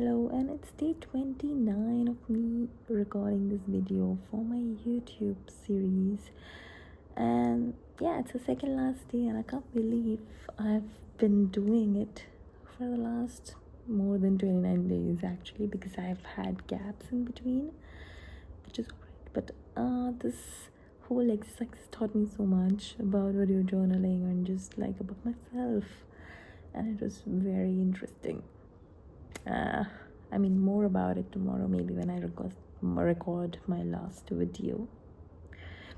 Hello, and it's day 29 of me recording this video for my YouTube series. And yeah, it's the second last day, and I can't believe I've been doing it for the last more than 29 days actually, because I've had gaps in between, which is alright. But this whole exercise taught me so much about video journaling and just like about myself, and it was very interesting. More about it tomorrow, maybe when I record my last video.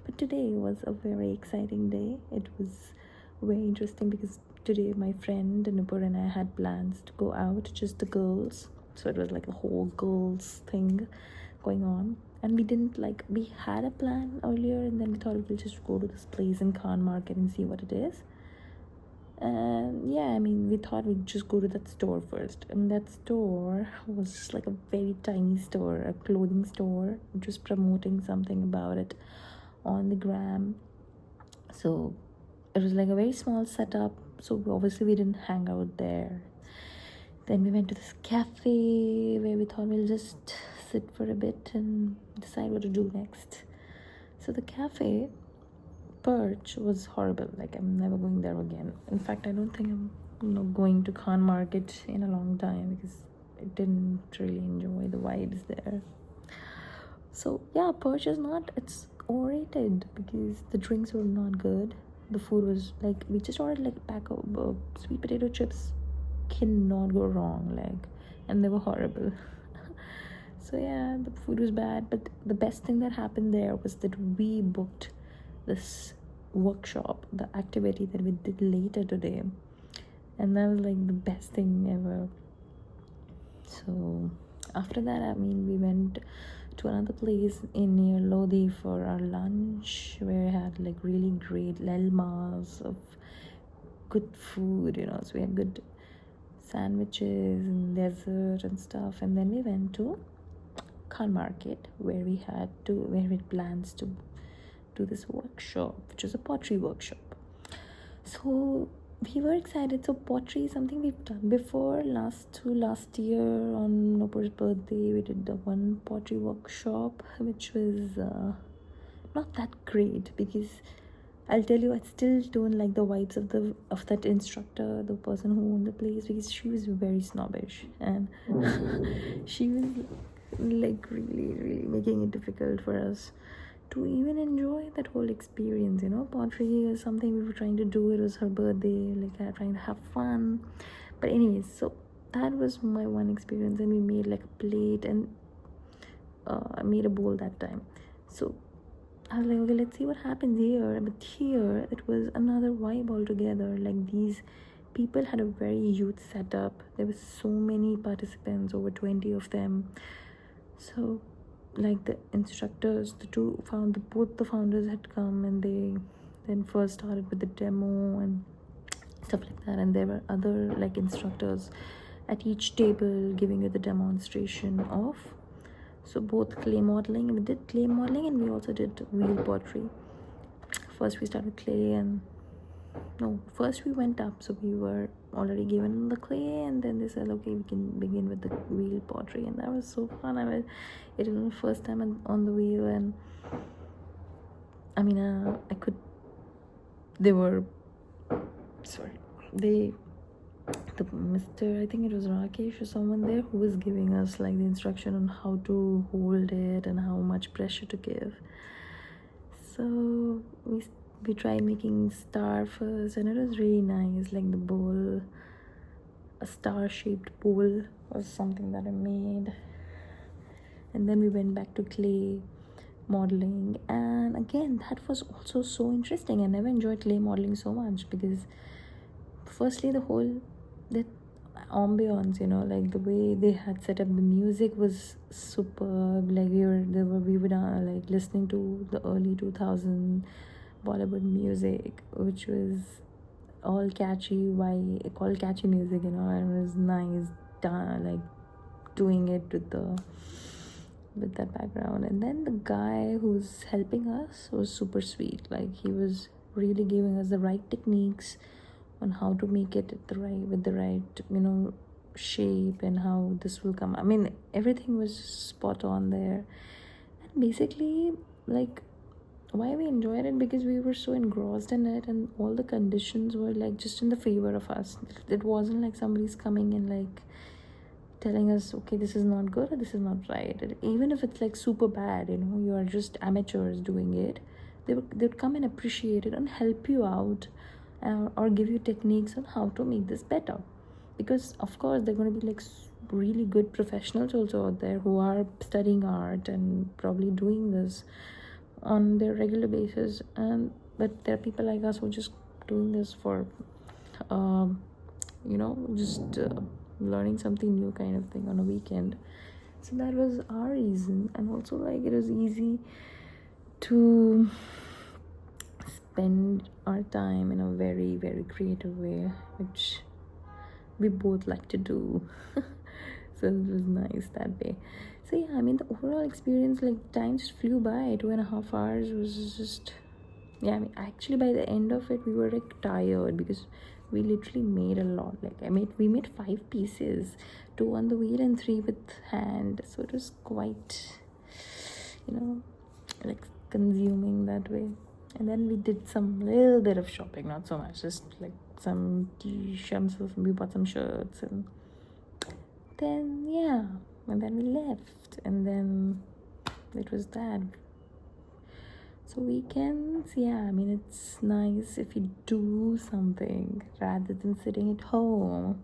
But today was a very exciting day. It was very interesting because today my friend Nupur and I had plans to go out, just the girls. So it was like a whole girls thing going on. And we had a plan earlier, and then we thought we'll just go to this place in Khan Market and see what it is. And yeah, we thought we'd just go to that store first, and that store was just like a very tiny store, a clothing store, which was promoting something about it on the gram. So it was like a very small setup, so obviously we didn't hang out there. Then we went to this cafe where we thought we'll just sit for a bit and decide what to do next. So the cafe perch was horrible. Like, I'm never going there again. In fact, I don't think I'm going to Khan Market in a long time, because I didn't really enjoy the vibes there. So yeah, perch is not, it's overrated because the drinks were not good. The food was like, we just ordered like a pack of sweet potato chips, cannot go wrong, like, and they were horrible. So yeah, the food was bad, but the best thing that happened there was that we booked this workshop, the activity that we did later today, and that was like the best thing ever. So after that, we went to another place in near Lodi for our lunch, where we had like really great lelmas of good food, so we had good sandwiches and dessert and stuff. And then we went to Khan Market, where we had plans to do this workshop, which is a pottery workshop. So we were excited. So pottery is something we've done before. Last year on Nopur's birthday, we did the one pottery workshop, which was not that great, because I'll tell you, I still don't like the vibes of that instructor, the person who owned the place, because she was very snobbish, and she was like really making it difficult for us to even enjoy that whole experience. Pottery is something we were trying to do. It was her birthday, like trying to have fun. But anyways, so that was my one experience, and we made like a plate, and I made a bowl that time. So I was like, okay, let's see what happens here. But here it was another vibe altogether. Like, these people had a very huge setup. There were so many participants, over 20 of them. So like, the instructors, both the founders had come, and they then first started with the demo and stuff like that. And there were other like instructors at each table giving you the demonstration of, so both clay modeling, we did clay modeling, and we also did wheel pottery. First we started clay, and first we went up, so we were already given the clay, and then they said, okay, we can begin with the wheel pottery. And that was so fun. It was my first time on the wheel, and the Mr. I think it was Rakesh or someone there, who was giving us like the instruction on how to hold it and how much pressure to give. So we tried making star first, and it was really nice. Like, the bowl, a star-shaped bowl, was something that I made. And then we went back to clay modeling, and again, that was also so interesting. I never enjoyed clay modeling so much, because firstly, the ambience, like the way they had set up the music was superb. Like, we were like listening to the early 2000 Bollywood music, which was all catchy music, and it was nice like doing it with that background. And then the guy who's helping us was super sweet. Like, he was really giving us the right techniques on how to make it with the right shape and how this will come. I mean, everything was spot on there. And basically, like, why we enjoyed it, because we were so engrossed in it, and all the conditions were like just in the favor of us. It wasn't like somebody's coming and like telling us, okay, this is not good or this is not right. And even if it's like super bad, you are just amateurs doing it, they'd come and appreciate it and help you out, or give you techniques on how to make this better. Because of course they're going to be like really good professionals also out there who are studying art and probably doing this on their regular basis, and but there are people like us who are just doing this for just learning something new kind of thing on a weekend. So that was our reason. And also, like, it was easy to spend our time in a very, very creative way, which we both like to do. So it was nice that day. So yeah, I mean, the overall experience, like, time just flew by. 2.5 hours was just, yeah, I mean, actually by the end of it we were like tired, because we literally made a lot. Like, we made 5 pieces, 2 on the wheel and 3 with hand. So it was quite, like, consuming that way. And then we did some little bit of shopping, not so much, just like some t-shirts. We bought some shirts, and then yeah, and then we left, and then it was that. So weekends, yeah, I mean, it's nice if you do something rather than sitting at home.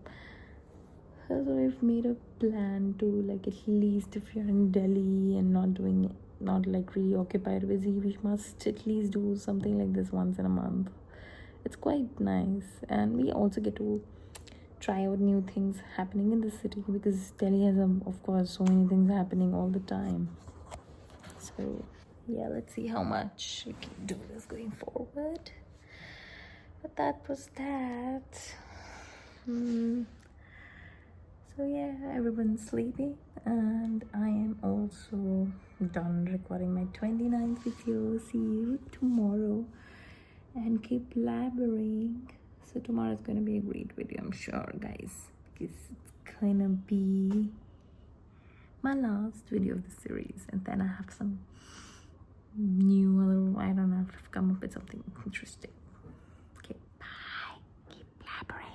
So we've made a plan to, like, at least if you're in Delhi and not like really occupied busy, we must at least do something like this once in a month. It's quite nice, and we also get to try out new things happening in the city, because Delhi has, of course, so many things happening all the time. So yeah, let's see how much we can do this going forward. But that was that. So yeah, everyone's sleeping, and I am also done recording my 29th video. See you tomorrow, and keep blabbering. So tomorrow's gonna be a great video, I'm sure, guys, because it's gonna be my last video of the series, and then I have some new I don't know, I have to come up with something interesting. Okay, bye. Keep blabbering.